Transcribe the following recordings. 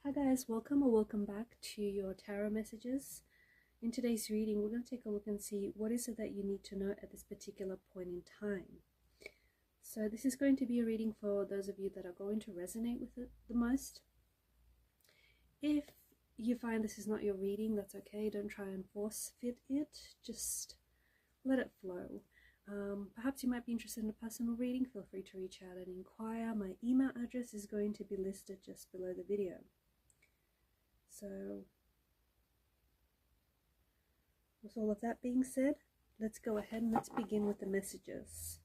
Hi guys, welcome or welcome back to your tarot messages. In today's reading, we're going to take a look and see what is it that you need to know at this particular point in time. So this is going to be a reading for those of you that are going to resonate with it the most. If you find this is not your reading, that's okay. Don't try and force fit it. Just let it flow. Perhaps you might be interested in a personal reading. Feel free to reach out and inquire. My email address is going to be listed just below the video. So, with all of that being said, let's go ahead and let's begin with the messages.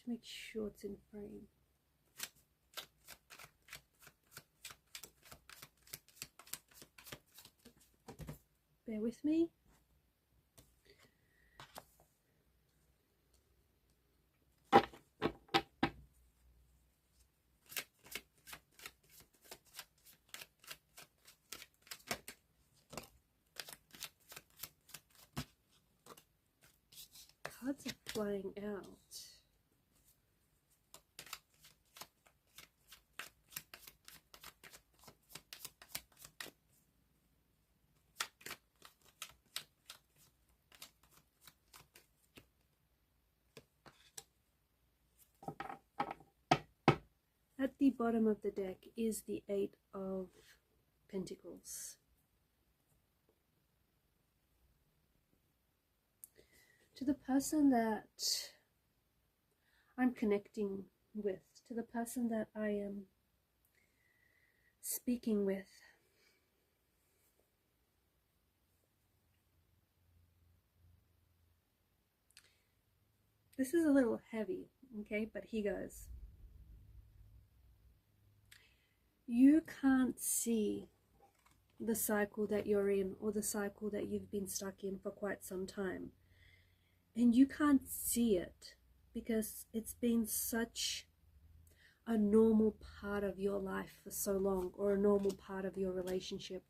To make sure it's in frame. Bear with me. Cards are flying out. At the bottom of the deck is the Eight of Pentacles. To the person that I'm connecting with, to the person that I am speaking with, this is a little heavy, okay, but here goes. You can't see the cycle that you're in or the cycle that you've been stuck in for quite some time. And you can't see it because it's been such a normal part of your life for so long, or a normal part of your relationship,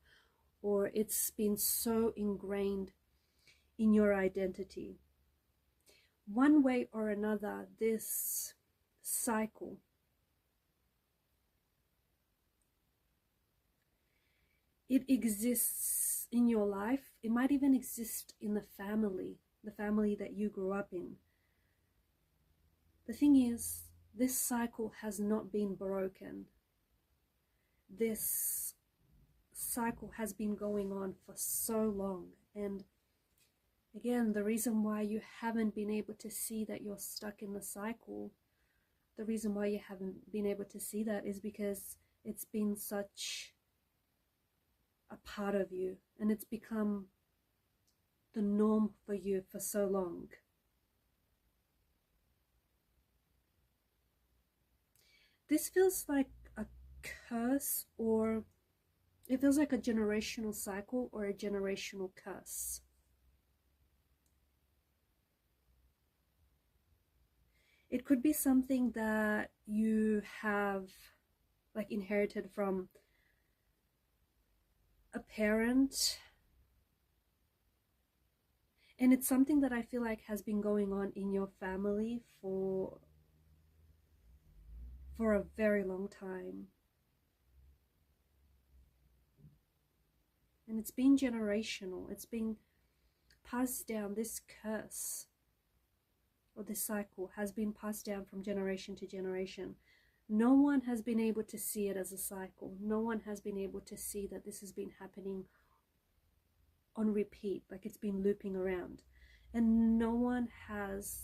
or it's been so ingrained in your identity. One way or another, this cycle it exists in your life. It might even exist in the family that you grew up in. The thing is, this cycle has not been broken. This cycle has been going on for so long. And again, the reason why you haven't been able to see that you're stuck in the cycle, the reason why you haven't been able to see that is because it's been such a part of you, and it's become the norm for you for so long. This feels like a curse, or it feels like a generational cycle or a generational curse. It could be something that you have like inherited from a parent, and it's something that I feel like has been going on in your family for a very long time. And it's been generational. It's been passed down. This curse or this cycle has been passed down from generation to generation. No one has been able to see it as a cycle. No one has been able to see that this has been happening on repeat, like it's been looping around. And no one has,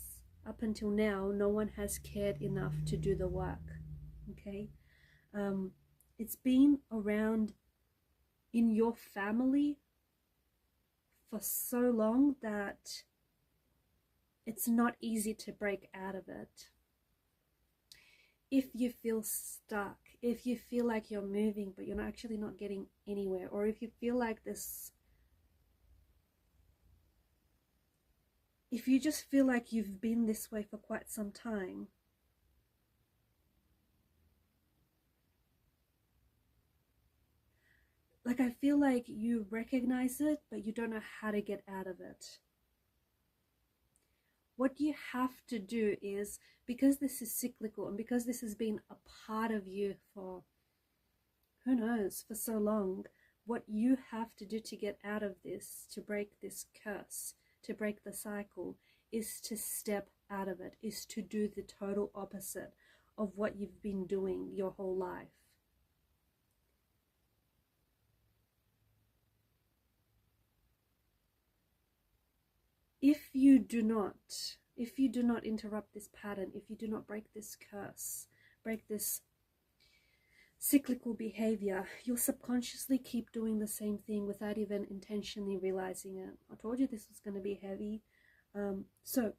up until now, no one has cared enough to do the work, okay? It's been around in your family for so long that it's not easy to break out of it. If you feel stuck, if you feel like you're moving but you're not actually not getting anywhere, or if you feel like this, if you just feel like you've been this way for quite some time, like I feel like you recognize it but you don't know how to get out of it. What you have to do is, because this is cyclical and because this has been a part of you for, who knows, for so long, what you have to do to get out of this, to break this curse, to break the cycle, is to step out of it, is to do the total opposite of what you've been doing your whole life. If you do not interrupt this pattern, if you do not break this curse, break this cyclical behavior, you'll subconsciously keep doing the same thing without even intentionally realizing it. I told you this was going to be heavy. So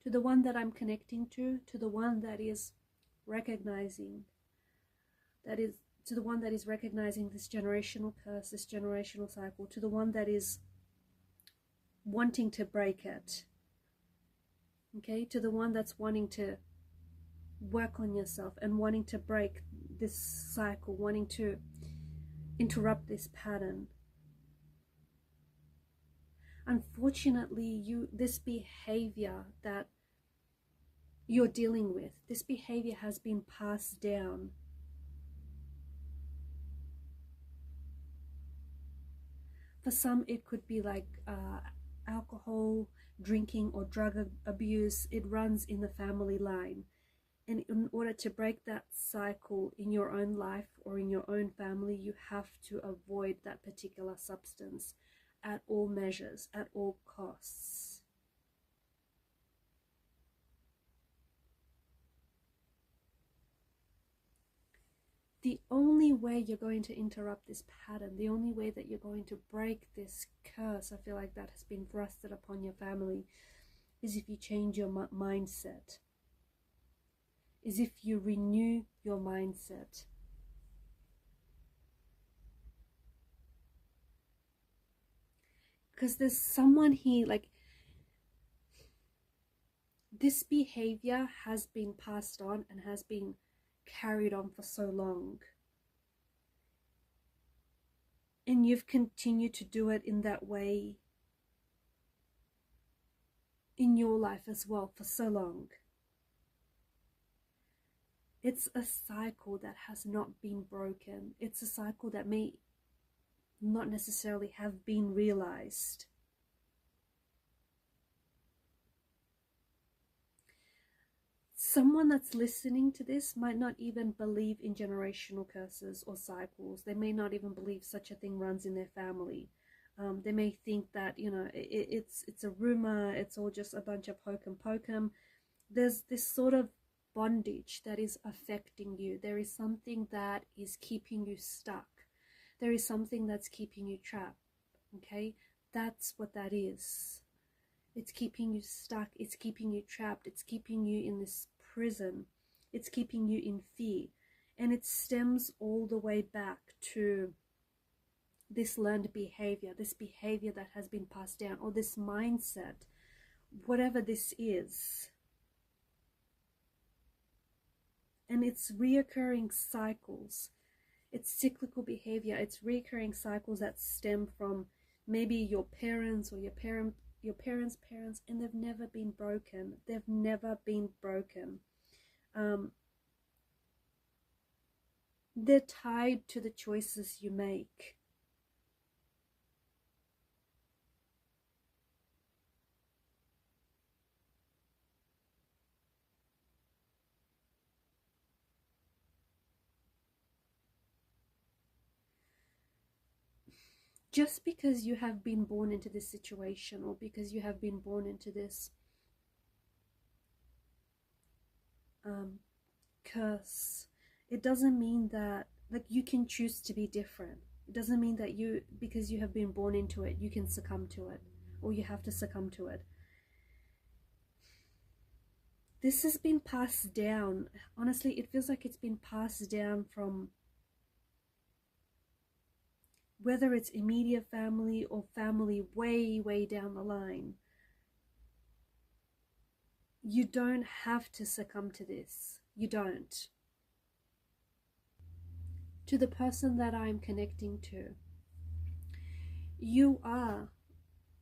to the one that I'm connecting to the one that is recognizing, to the one that is recognizing this generational curse, this generational cycle, to the one that is wanting to break it, okay, to the one that's wanting to work on yourself and wanting to break this cycle, wanting to interrupt this pattern. Unfortunately, this behavior that you're dealing with, this behavior has been passed down. For some, it could be like alcohol, drinking, or drug abuse. It runs in the family line. And in order to break that cycle in your own life or in your own family, you have to avoid that particular substance at all measures, at all costs. The only way you're going to interrupt this pattern, the only way that you're going to break this curse, I feel like that has been thrusted upon your family, is if you change your mindset. Is if you renew your mindset. Because there's someone here, like, this behavior has been passed on and has been carried on for so long. And you've continued to do it in that way in your life as well for so long. It's a cycle that has not been broken. It's a cycle that may not necessarily have been realized. Someone that's listening to this might not even believe in generational curses or cycles. They may not even believe such a thing runs in their family. They may think that, you know, it's a rumor, it's all just a bunch of hokum pokum. There's this sort of bondage that is affecting you. There is something that is keeping you stuck. There is something that's keeping you trapped. Okay, that's what that is. It's keeping you stuck. It's keeping you trapped. It's keeping you in this prison. It's keeping you in fear. And it stems all the way back to this learned behavior, this behavior that has been passed down, or this mindset, whatever this is. And it's reoccurring cycles. It's cyclical behavior. It's reoccurring cycles that stem from maybe your parents or your parents' parents, and they've never been broken. They've never been broken. They're tied to the choices you make. Just because you have been born into this situation, or because you have been born into this curse, it doesn't mean that, like, you can choose to be different. It doesn't mean that because you have been born into it, you can succumb to it, or you have to succumb to it. This has been passed down. Honestly, it feels like it's been passed down from whether it's immediate family or family way, way down the line. You don't have to succumb to this. You don't. To the person that I'm connecting to,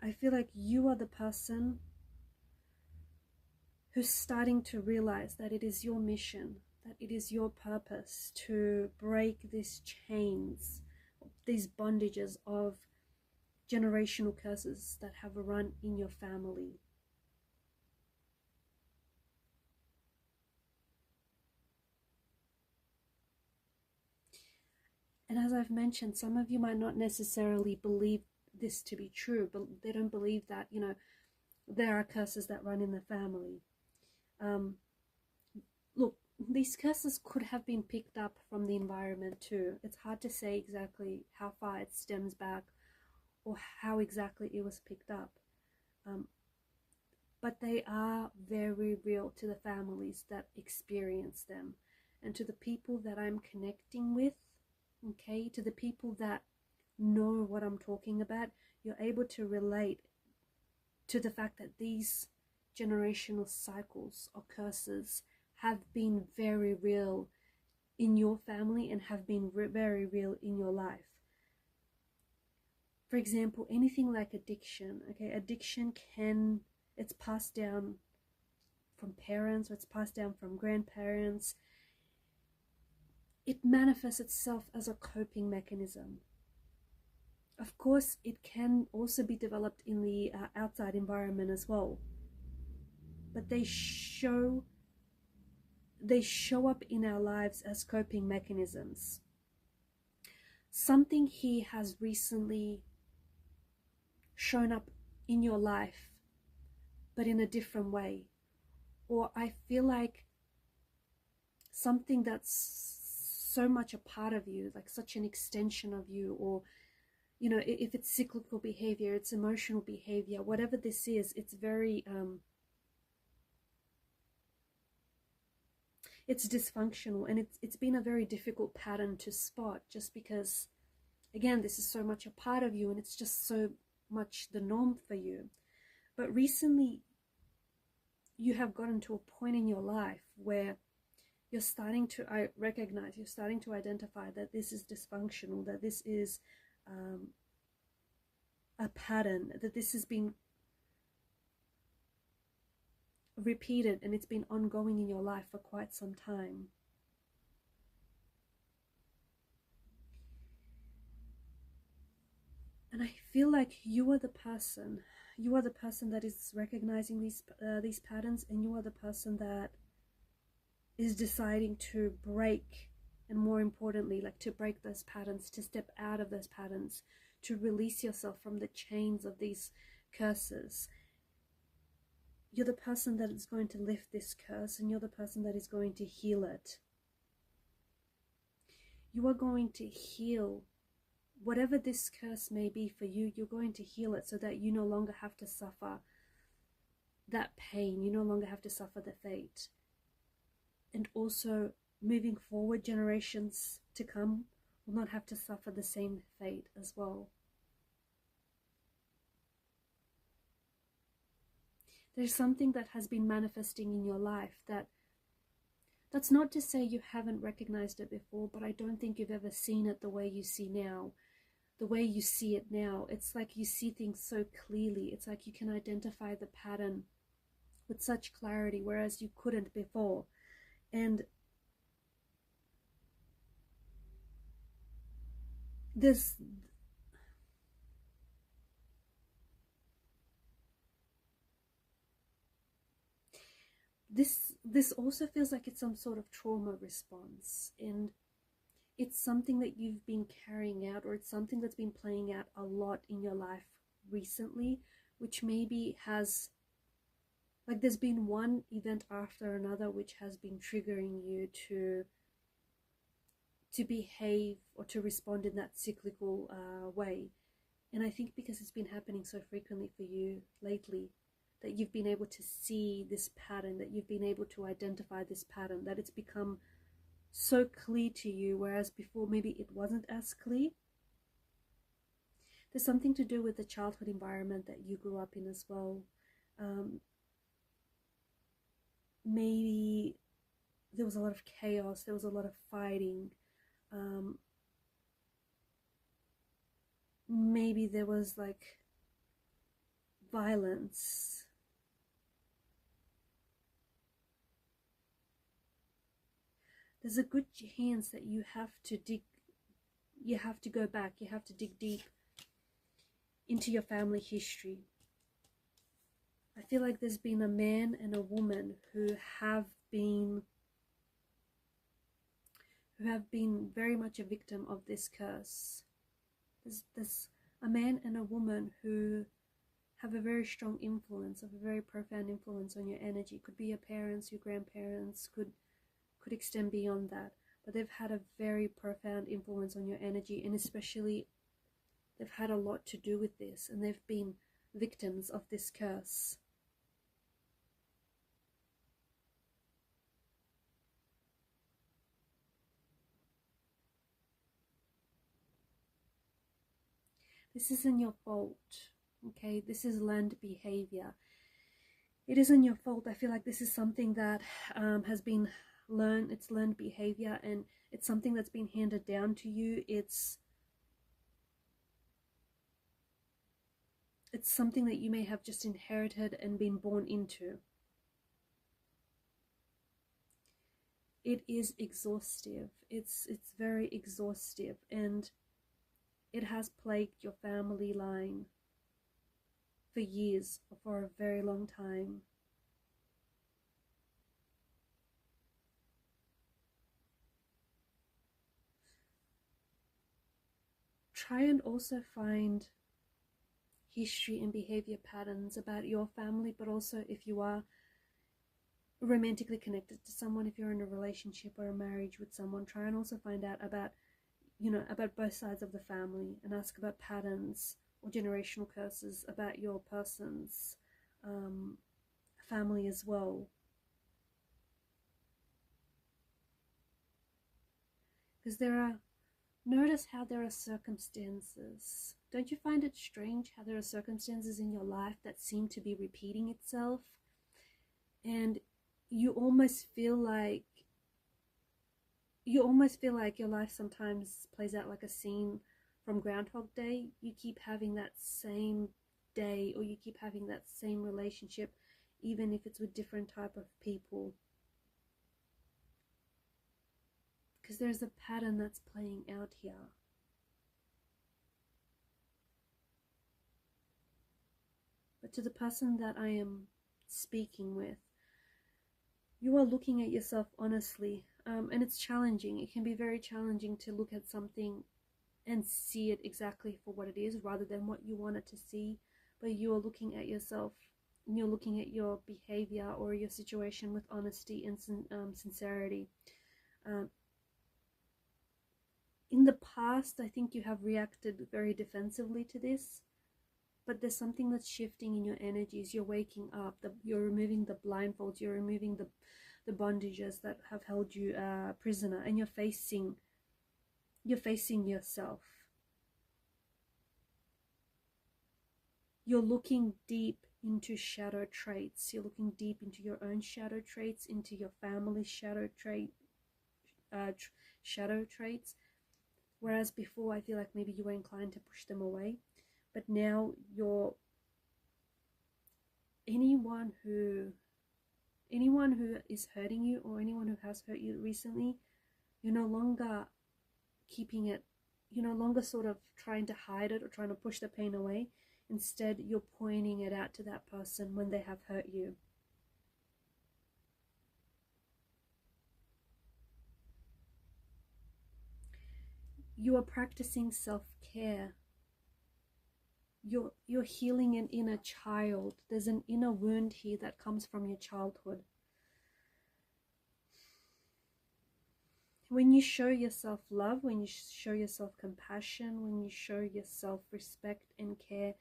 I feel like you are the person who's starting to realize that it is your mission, that it is your purpose to break these chains, these bondages of generational curses that have run in your family. And as I've mentioned, some of you might not necessarily believe this to be true, but they don't believe that, you know, there are curses that run in the family. Look, these curses could have been picked up from the environment too. It's hard to say exactly how far it stems back or how exactly it was picked up. But they are very real to the families that experience them, and to the people that I'm connecting with, okay, to the people that know what I'm talking about. You're able to relate to the fact that these generational cycles or curses have been very real in your family and have been very real in your life. For example, anything like addiction, okay, addiction it's passed down from parents, or it's passed down from grandparents. It manifests itself as a coping mechanism. Of course, it can also be developed in the outside environment as well. But they show up in our lives as coping mechanisms. Something here has recently shown up in your life, but in a different way. Or I feel like something that's so much a part of you, like such an extension of you, or, you know, if it's cyclical behavior, it's emotional behavior, whatever this is, it's very, it's dysfunctional, and it's been a very difficult pattern to spot, just because, again, this is so much a part of you and it's just so much the norm for you. But recently you have gotten to a point in your life where you're starting to recognize, you're starting to identify that this is dysfunctional, that this is a pattern, that this has been repeated and it's been ongoing in your life for quite some time. And I feel like you are the person that is recognizing these patterns, and you are the person that is deciding to break, and more importantly, like to break those patterns, to step out of those patterns, to release yourself from the chains of these curses. You're the person that is going to lift this curse, and you're the person that is going to heal it. You are going to heal whatever this curse may be for you. You're going to heal it so that you no longer have to suffer that pain. You no longer have to suffer the fate. And also, moving forward, generations to come will not have to suffer the same fate as well. There's something that has been manifesting in your life that's not to say you haven't recognized it before, but I don't think you've ever seen it the way you see now. The way you see it now, it's like you see things so clearly. It's like you can identify the pattern with such clarity, whereas you couldn't before. And this also feels like it's some sort of trauma response, and it's something that you've been carrying out, or it's something that's been playing out a lot in your life recently, which maybe has, like, there's been one event after another which has been triggering you to behave or to respond in that cyclical way. And I think because it's been happening so frequently for you lately, that you've been able to see this pattern, that you've been able to identify this pattern, that it's become so clear to you, whereas before maybe it wasn't as clear. There's something to do with the childhood environment that you grew up in as well. Maybe there was a lot of chaos, there was a lot of fighting. Maybe there was like violence. There's a good chance that you have to go back, you have to dig deep into your family history. I feel like there's been a man and a woman who have been very much a victim of this curse. There's a man and a woman who have a very strong influence, a very profound influence on your energy. Could be your parents, your grandparents, could extend beyond that. But they've had a very profound influence on your energy, and especially they've had a lot to do with this, and they've been victims of this curse. This isn't your fault, okay? This is learned behavior. It isn't your fault. I feel like this is something that has been learned. It's learned behavior, and it's something that's been handed down to you. It's something that you may have just inherited and been born into. It is exhaustive. It's very exhaustive, and it has plagued your family line for years, or for a very long time. Try and also find history and behavior patterns about your family, but also if you are romantically connected to someone, if you're in a relationship or a marriage with someone, try and also find out about, about both sides of the family, and ask about patterns or generational curses about your person's family as well. Because notice how there are circumstances. Don't you find it strange how there are circumstances in your life that seem to be repeating itself? And you almost feel like your life sometimes plays out like a scene from Groundhog Day. You keep having that same day, or you keep having that same relationship, even if it's with different type of people. Because there's a pattern that's playing out here. But to the person that I am speaking with, you are looking at yourself honestly, and it's challenging. It can be very challenging to look at something and see it exactly for what it is, rather than what you want it to see. But you are looking at yourself, and you're looking at your behavior or your situation with honesty and sincerity. In the past, I think you have reacted very defensively to this, but there's something that's shifting in your energies. You're waking up, you're removing the blindfolds, you're removing the bondages that have held you prisoner, and you're facing yourself. You're looking deep into shadow traits. You're looking deep into your own shadow traits, into your family's shadow traits. Whereas before, I feel like maybe you were inclined to push them away, but now anyone who is hurting you, or anyone who has hurt you recently, you're no longer keeping it. You're no longer sort of trying to hide it or trying to push the pain away. Instead, you're pointing it out to that person when they have hurt you. You are practicing self-care. You're healing an inner child. There's an inner wound here that comes from your childhood. When you show yourself love, when you show yourself compassion, when you show yourself respect and care,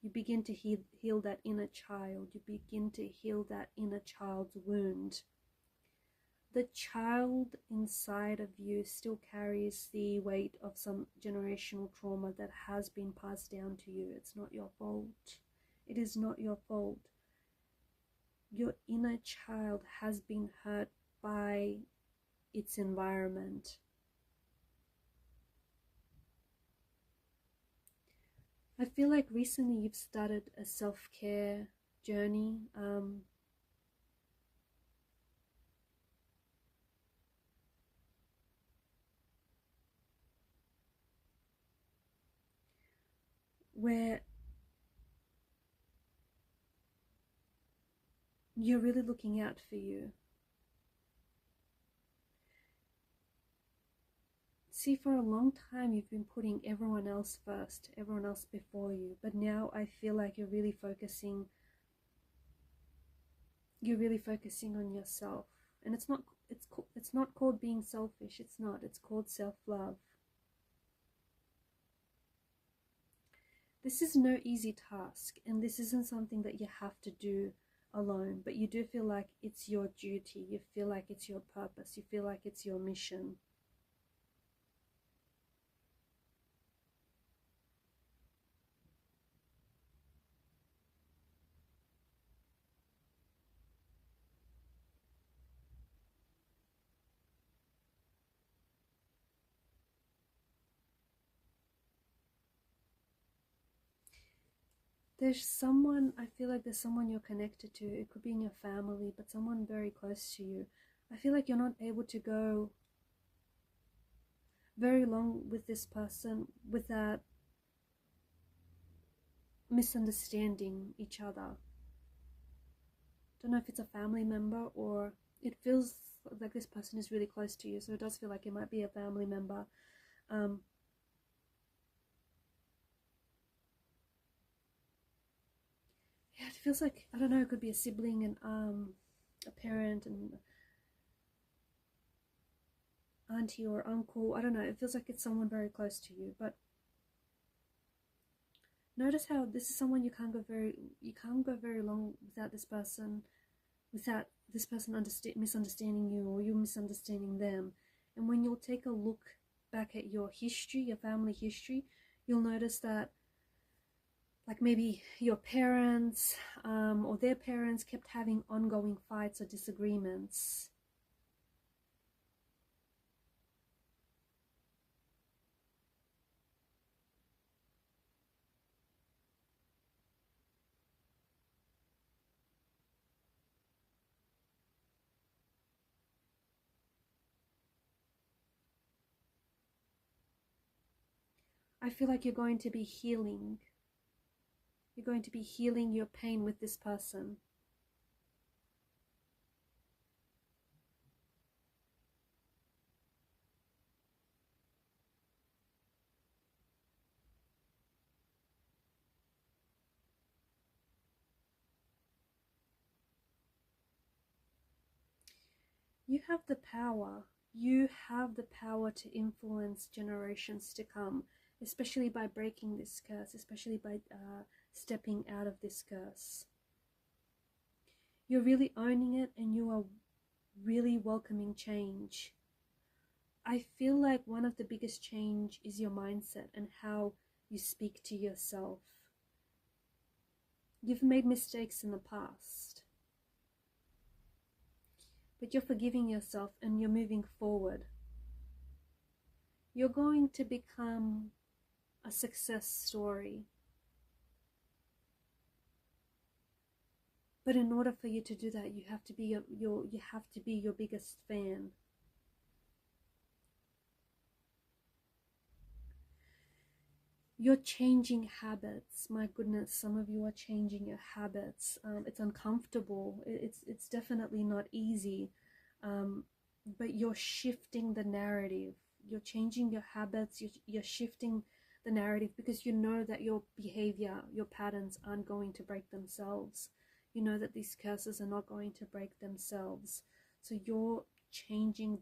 You begin to heal that inner child. You begin to heal that inner child's wound. The child inside of you still carries the weight of some generational trauma that has been passed down to you. It's not your fault. It is not your fault. Your inner child has been hurt by its environment. I feel like recently you've started a self-care journey. Where you're really looking out for you. See, for a long time you've been putting everyone else first, everyone else before you, but now I feel like you're really focusing on yourself. And it's not called being selfish. It's not. It's called self-love. This is no easy task, and this isn't something that you have to do alone, but you do feel like it's your duty. You feel like it's your purpose. You feel like it's your mission. There's someone, I feel like there's someone you're connected to. It could be in your family, but someone very close to you. I feel like you're not able to go very long with this person without misunderstanding each other. Don't know if it's a family member, or it feels like this person is really close to you, so it does feel like it might be a family member. Yeah, it feels like, I don't know, it could be a sibling and a parent and auntie or uncle. I don't know, it feels like it's someone very close to you. But notice how this is someone you can't go very long without this person misunderstanding you, or you misunderstanding them. And when you'll take a look back at your history, your family history, you'll notice that, like, maybe your parents or their parents kept having ongoing fights or disagreements. I feel like you're going to be healing. You're going to be healing your pain with this person. You have the power. You have the power to influence generations to come, especially by breaking this curse, especially by stepping out of this curse. You're really owning it, and you are really welcoming change. I feel like one of the biggest change is your mindset and how you speak to yourself. You've made mistakes in the past, but you're forgiving yourself and you're moving forward. You're going to become a success story. But in order for you to do that, you have to be your biggest fan. You're changing habits. My goodness, some of you are changing your habits. It's uncomfortable. It's definitely not easy. But you're shifting the narrative. You're changing your habits. You're shifting the narrative, because you know that your behavior, your patterns aren't going to break themselves. You know that these curses are not going to break themselves. So you're changing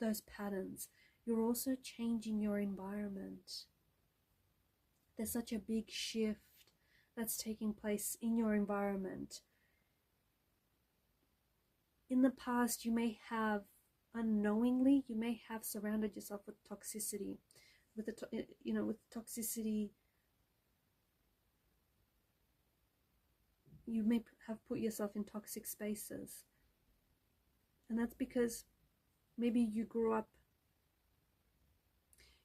those patterns. You're also changing your environment. There's such a big shift that's taking place in your environment. In the past, you may have unknowingly, you may have surrounded yourself with toxicity, with with toxicity. You may have put yourself in toxic spaces, and that's because maybe you grew up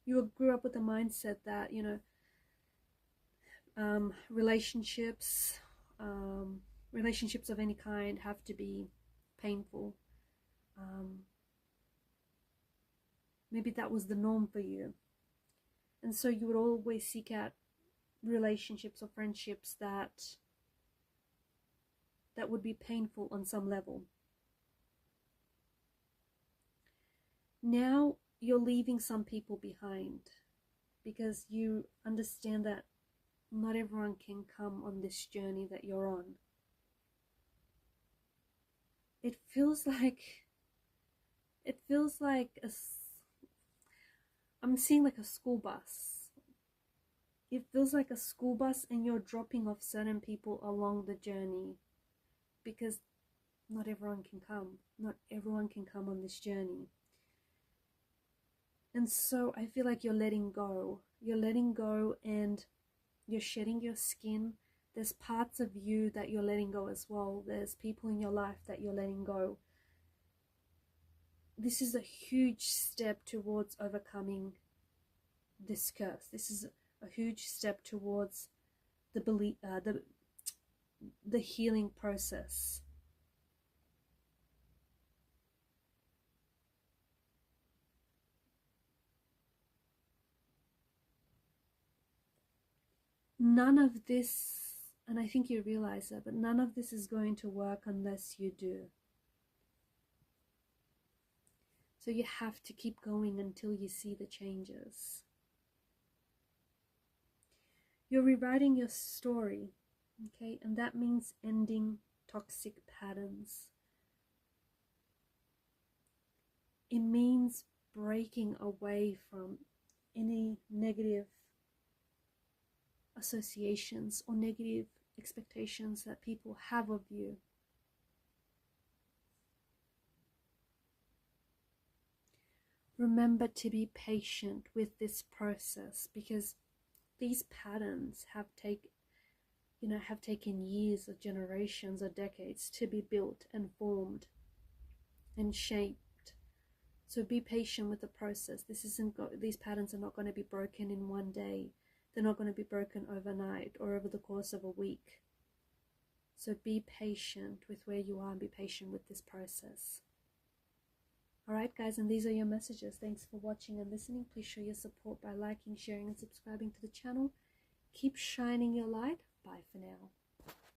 with a mindset that relationships of any kind have to be painful. Maybe that was the norm for you, and so you would always seek out relationships or friendships that would be painful on some level. Now you're leaving some people behind because you understand that not everyone can come on this journey that you're on. It feels like I'm seeing like a school bus. It feels like a school bus, and you're dropping off certain people along the journey because not everyone can come. Not everyone can come on this journey. And so I feel like you're letting go. You're letting go and you're shedding your skin. There's parts of you that you're letting go as well. There's people in your life that you're letting go. This is a huge step towards overcoming this curse. This is a huge step towards the healing process. None of this, and I think you realize that, but none of this is going to work unless you do. So you have to keep going until you see the changes. You're rewriting your story, okay? And that means ending toxic patterns. It means breaking away from any negative associations or negative expectations that people have of you. Remember to be patient with this process, because these patterns have taken years or generations or decades to be built and formed and shaped. So be patient with the process. These patterns are not going to be broken in one day. They're not going to be broken overnight or over the course of a week. So be patient with where you are and be patient with this process. Alright guys, and these are your messages. Thanks for watching and listening. Please show your support by liking, sharing and subscribing to the channel. Keep shining your light. Bye for now.